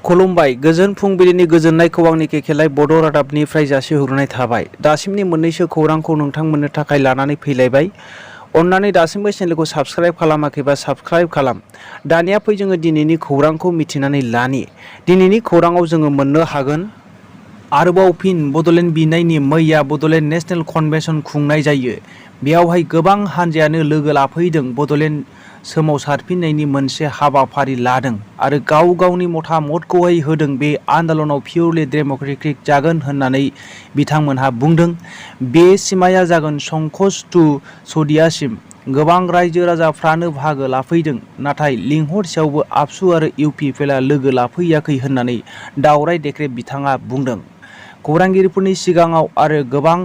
खुलुमबाय गोजोन फुंबिलिनि गोजोननायखौ आंनि केकेलाय बड' रादाबनिफ्राय जासिहरनाय थाबाय। दासिमनि मोननैसो खौरांखौ नोंथांमोननो थाखाय लानानै फैलायबाय। अन्नानै दासिमबो चेनेलखौ साबस्क्राइब खालामाखैबा साबस्क्राइब खालाम। दानिया फै जोङो दिनैनि खौरांखौ मिथिनानै लानि। दिनैनि खौराङाव जोङो मोननो हागोन आरोबाव फिन बड'लेण्ड बिनायनि मैया बड'लेण्ड नेशनेल कन्वेन्शन खुंनाय जायो। बेयावहाय गोबां हान्जायानो लोगो लाफैदों, बड'लेण्ड सोमावसारफिननायनि मोनसे हाबाफारि लादों आरो गाव गावनि मतामतखौहाय होदों। बे आन्दलनाव पियरलि डेम'क्रेटिक जागोन होननानै बिथांमोनहा बुंदों। बे सिमाया जागोन संकस टु सदियासिम। गोबां रायजो राजाफ्रानो बाहागो लाफैदों, नाथाय लिंहरसेयावबो आबसु आरो इउपिपिएलआ लोगो लाफैयाखै होननानै दावराय देख्रेब बिथाङा बुंदों। खौरांगिरिफोरनि सिगाङाव आरो गोबां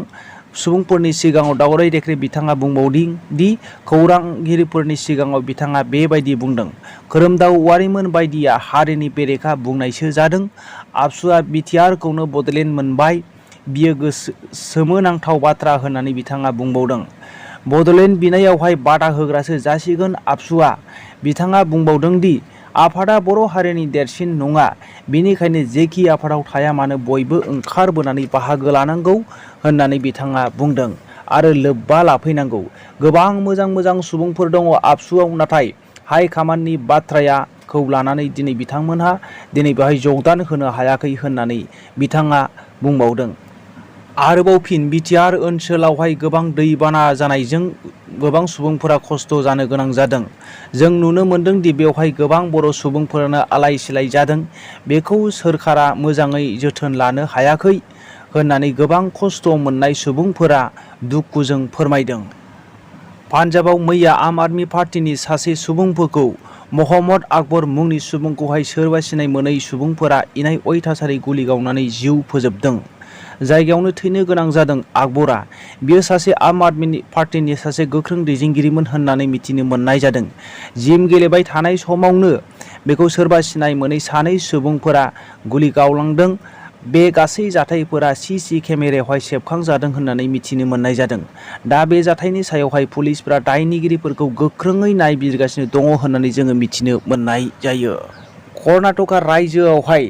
सुबुंफोरनि सिगाङाव दावराय देख्रेब बिथाङा बुंबावदों दि खौरांगिरिफोरनि सिगाङाव बिथाङा बेबायदि बुंदों, खोरोमदाव औवारिमोन बायदिया हारिनि बेरेखा बुंनायसो जादों। आबसुआ बिटिआरखौनो बड'लेण्ड मोनबाय, बियो सोमोनांथाव बाथ्रा होननानै बिथाङा बुंबावदों। बड'लेण्ड बिनायावहाय बादा होग्रासो जासिगोन आबसुआ। बिथाङा बुंबावदों दि आफादा बर' हारिनि देरसिन नङा, बेनिखायनो जेखि आफादाव थाया मानो बयबो ओंखारबोनानै बाहागो लानांगौ होननानै बिथाङा बुंदों आरो लोब्बा लाफैनांगौ। गोबां मोजां मोजां सुबुंफोर दङ आबसुआव, नाथाय हाइकामान्डनि बाथ्राखौ लानानै दिनै बिथांमोनहा बेवहाय जगदान होनो हायाखै होननानै बिथाङा बुंबावदों। आरोबाव फिन बिटिआर ओनसोलावहाय गोबां दैबाना जानायजों गोबां सुबुंफोरा खस्थ' जानो गोनां जादों। जों नुनो मोनदों दि बेवहाय गोबां बर' सुबुंफोरानो आलाय सिलाय जादों। बेखौ सोरखारा मोजाङै जोथोन लानो हायाखै होननानै गोबां खस्थ' मोननाय सुबुंफोरा दुखुजों फोरमायदों। पान्जाबाव मैया आम आदमि पार्टीनि सासे सुबुंफोरखौ महम्मद आकबर मुंनि सुबुंखौहाय सोरबा सिनाय मोनै सुबुंफोरा इनाय अयथासारै गुलि गावनानै जिउ फोजोबदों। जायगायावनो थैनो गोनां जादों आकबरा। बियो सासे आम आदमि पार्टीनि सासे गोख्रों दैदेनगिरिमोन होननानै मिथिनो मोननाय जादों। जिम गेलेबाय थानाय समावनो बेखौ सोरबा सिनाय मोनै सानै सुबुंफोरा गुलि गावलांदों। बे गासै जाथायफोरा सीसी केमेरायावहाय सेबखांजादों होननानै मिथिनो मोननाय जादों। दा बे जाथायनि सायावहाय पुलिसफोरा दायनिगिरिफोरखौ गोख्रोङै नायबिजिरगासिनो दङ होननानै जोङो मिथिनो मोननाय जायो। कर्नाटका रायजोआवहाय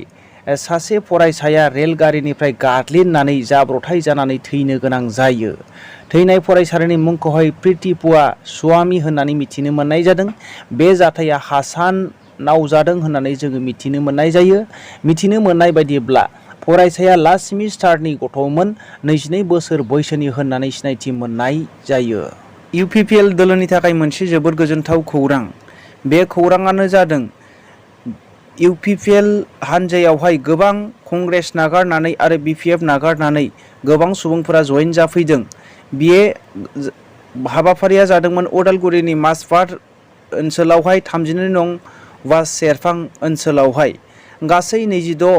सासे फरायसाया रेलगारिनिफ्राय गाद्लिननानै जाब्रथाय जानानै थैनो गोनां जायो। थैनाय फरायसानि मुंखौहाय प्रितिपुआ स्वामी होननानै मिथिनो मोननाय जादों। बे जाथाया हासानाव जादों होननानै जोङो मिथिनो मोननाय जायो। मिथिनो मोननाय बायदिब्ला फरायसाया लास्ट सेमिस्टारनि गथ'मोन, 22 बोसोर बैसोनि होननानै सिनायथि मोननाय जायो। इउपिपिएल दोलोनि थाखाय मोनसे जोबोद गोजोनथाव खौरां। बे खौराङानो जादों इउपिपिएल हान्जायावहाय गोबां कंग्रेस नागारनानै आरो बिपिएफ नागारनानै गोबां सुबुंफोरा जयेन जाफैदों। बे हाबाफारिया जादोंमोन उदालगुरिनि माजबाद ओनसोलावहाय 32 नं वार्ड सेरफां ओनसोलावहाय। गासै 26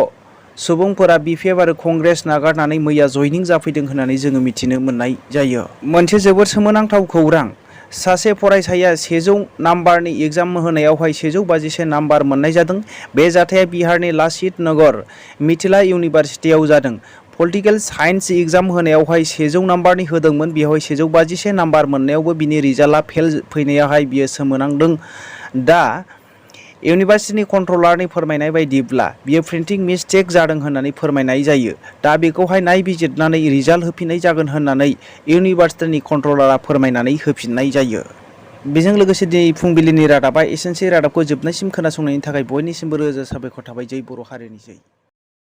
सुबुंफोरा बिपिएफ आरो कंग्रेस नागारनानै मैया जयनिं जाफैदों होननानै जोङो मिथिनो मोननाय जायो। मोनसे जोबोद सोमोनांथाव खौरां। सासे फरायसाया 100 नाम्बारनि एग्जाम होनायावहाय 152 नाम्बार मोननाय जादों। बे जाथाया बिहारनि लासित नगर मिथिला इउनिभारसिटियाव जादों। पलिटिकेल साइन्स एग्जाम होनायावहाय 100 नाम्बारनि होदोंमोन, बेवहाय 152 नाम्बार मोननायावबो बिनि रिजाल्टआ फेल फैनायावहाय बियो सोमोनांदों। दा इउनिभार्सिटिनि कन्ट्रलारनि फोरमायनाय बायदिब्ला बियो प्रिन्टिं मिस्टेक जादों होननानै फोरमायनाय जायो। दा बेखौहाय नायबिजिरनानै रिजाल्ट होफिननाय जागोन होननानै इउनिभार्सिटिनि कन्ट्रलारा फोरमायनानै होफिननाय जायो। बेजों लोगोसे दिनै फुंबिलिनि रादाबा एसेनोसै। रादाबखौ जोबनायसिम खोनासंनायनि थाखाय बयनिसिमबो रोजा साबायखर थाबाय। जै बर' हारिनि जै।